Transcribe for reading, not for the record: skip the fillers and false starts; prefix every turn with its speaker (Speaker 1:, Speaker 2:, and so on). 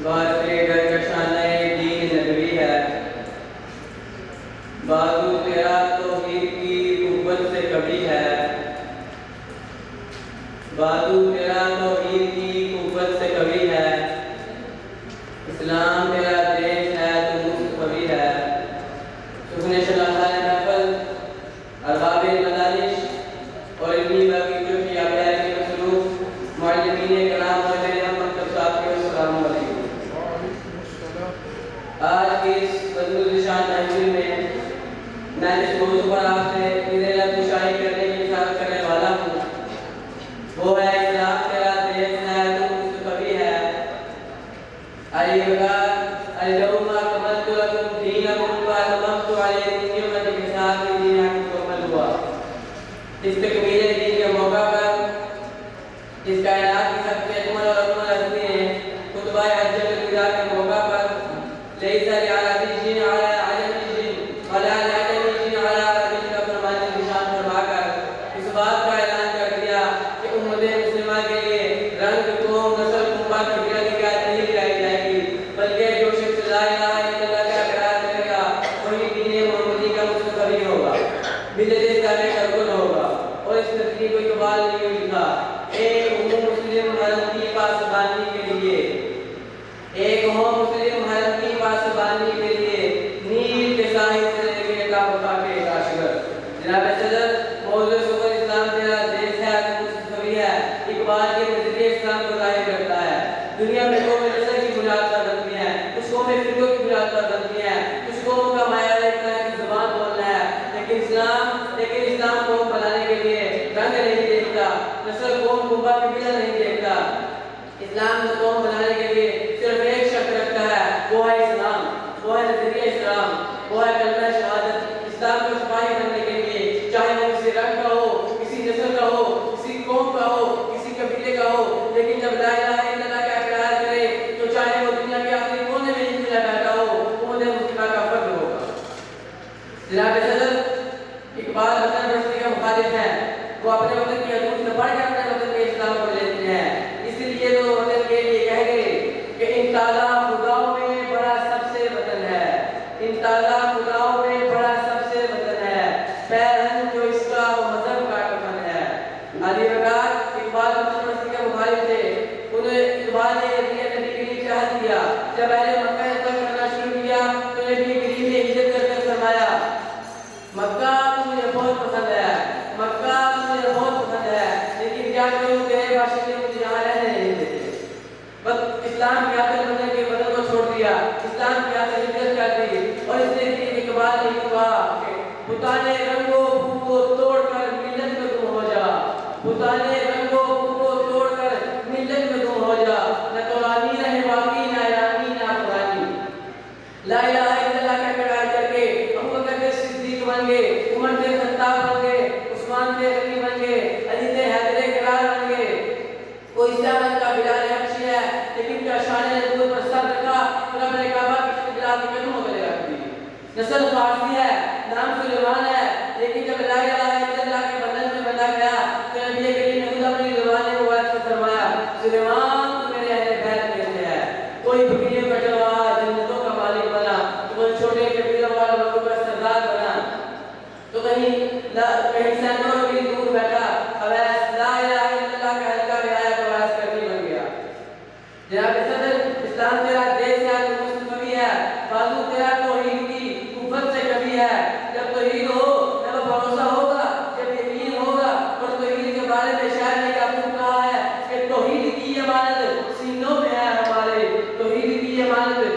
Speaker 1: بھارت کے گھر کا شانہ دین نبوی ہے، بازو تیرا توحید کی قوت سے کبھی ہے، بازو تیرا توحید کی قوت سے کبھی ہے، اسلام تیرا دیش ہے تو مصطفی ہے۔ سخن شلاخہ محفل ارباب مدارس اور علمی باقی جو کیا گیا ہے کہ مصروف معلمین کرام اور میرے مکتب صاحب کے السلام علیکم۔ آج کی اس بدر نشان محفل میں میں اس موضوع پر آپ سے میرے لفظ شائع کرنے کی اجازت کرنے والا ہوں، وہ ہے اسلام تیرا دیش ہے تو مصطفی ہے۔ ایھا اليوم اکملت لکم دینکم واتممت علیکم نعمتی کے ساتھ دین مکمل ہوا۔ اس تکمیل دین کے موقع پر اس کائنات کی سب سے اجمل اور اکمل ہستی نے خطبہ حجۃ الوداع کے موقع پر لیس لعربی علی عجمی ولا لعجمی علی عربی کا فرمان نشان فرما کر اس بات کا اعلان کر دیا کہ امت مسلمہ کے لیے رنگ، قوم، نسل، قبیلہ کی قیادت نہیں لائی جائے گی، بلکہ جو شخص لا الہ الا اللہ کا اقرار کرے گا وہی دین محمدی کا مستقبل ہوگا، ملت اسلامی کا رکن ہوگا۔ اور اس نتیجے کو اقبال نے لکھا، ایک ہو مسلم حرم کی پاسبانی کے لیے، ایک ہو مسلم حرم کی پاسبانی کے لیے، نیل کے ساحل سے لے کے کعبہ کے کاشگر۔ جناب صدر، موضوع سخن اسلام تیرا دیش ہے تو مصطفی ہے اقبال کے نظریے اسلام کو ظاہر کرتا ہے۔ دنیا میں قوم نسل کی بنیاد پر بنتی ہیں، کچھ قومیں فرقوں کی بنیاد پر بنتی ہیں، کچھ قوموں کا معیار ایک طرح کی زبان بولنا ہے، لیکن اسلام قوم بنانے کے لیے رنگ نہیں دیکھتا، نسل، قوم، قبیلہ نہیں دیکھتا۔ اسلام قوم بنانے کے لیے صرف ایک شرط رکھتا ہے، وہ ہے اسلام، وہ ہے نظریہ اسلام، وہ ہے کلمہ شہادت۔ اسلام کو سپاہی بننے کے لیے چاہے وہ کسی رنگ کا ہو، کسی نسل کا ہو، کسی قوم کا ہو، کسی قبیلے کا ہو، لیکن جب لا الہ الا اللہ کا اقرار کرے تو چاہے وہ دنیا کے آخری کونے میں ہی کیوں نہ بیٹھا ہو، امت مسلمہ کا فرد ہوگا۔ جناب صدر، اقبال وطن پرستی کا مخالف ہے، وہ اپنے وطن کی حدود سے بڑھ کر اپنے وطن کے اسلام کو لیتے ہیں، اس لیے تو وطن کے لیے کہہ گئے کہ ان تازہ خداؤں میں بڑا سب سے وطن ہے، ان تازہ خداؤں میں بڑا سب سے وطن ہے، پیرہن جو اس کا وہ مذہب کا کفن ہے۔ علی وقار اقبال وطن پرستی کا مخالف تھے، انہیں اقبال نے نبی کریم سے عہد کیا، جب اہل مکہ نے ہجرت کرنا شروع کیا تو نبی کریم نے ہجرت کر کر فرمایا، مکہ تو مجھے بہت پسند ہے، مکہ تو مجھے بہت پسند ہے، لیکن کیا کروں تیرے باشندے مجھے یہاں رہنے نہیں دیتے۔ بس اسلام کی خاطر بندے کے بدن کو چھوڑ دیا، اسلام کی خاطر ہجرت کر دی، اور اس نے اقبال نے کہا کہ بتانے رنگو بو کو توڑ کر ملت میں تم ہو جا، بتانے رنگو بو کو توڑ کر ملت میں تم ہو جا، نہ قرآنی رہے باقی نہ ایرانی نہ افغانی۔ لا الہ الا اللہ کا اقرار کر کے ابو بکر کے صدیق بن گئے، عمر کے خطاب بن گئے، عثمان کے غنی بن گئے، علی کے حیدر کرار بن گئے۔ کوئی اسلام کا بلال حبشی ہے لیکن کیا شان نبوت پر سر رکھا اور اپنے کعبہ کی بلال کے قدموں میں رکھ دی۔ نسل فارسی ہے، نام سلیمان ہے، لیکن جب لا الہ الا اللہ کے بدن میں بندہ گیا تو نبی کریم نے خود اپنی زبان نے مبارک سے فرمایا، سلیمان تو میرے اہل بیت میں سے ہے۔ کوئی بکریوں کا چرواہا جنتوں کا مالک بنا، تو کوئی چھوٹے قبیلوں والے لوگوں کا سردار بنا، تو کہیں سینکڑوں کی دور بیٹھا اویس لا الہ الا اللہ کا حلقہ بہایا تو اویس کرنی بن گیا۔ جناب صدر، اسلام تیرا دیش ہے تو مصطفی ہے، بازو تیرا توحید کی قوت سے کبھی ہے۔ جب توحید ہو جب بھروسہ ہوگا، جب یقین ہوگا، اور توحید کے بارے میں شاعر نے کیا کہا ہے کہ توحید کی امانت سینوں میں ہے ہمارے، توحید کی امانت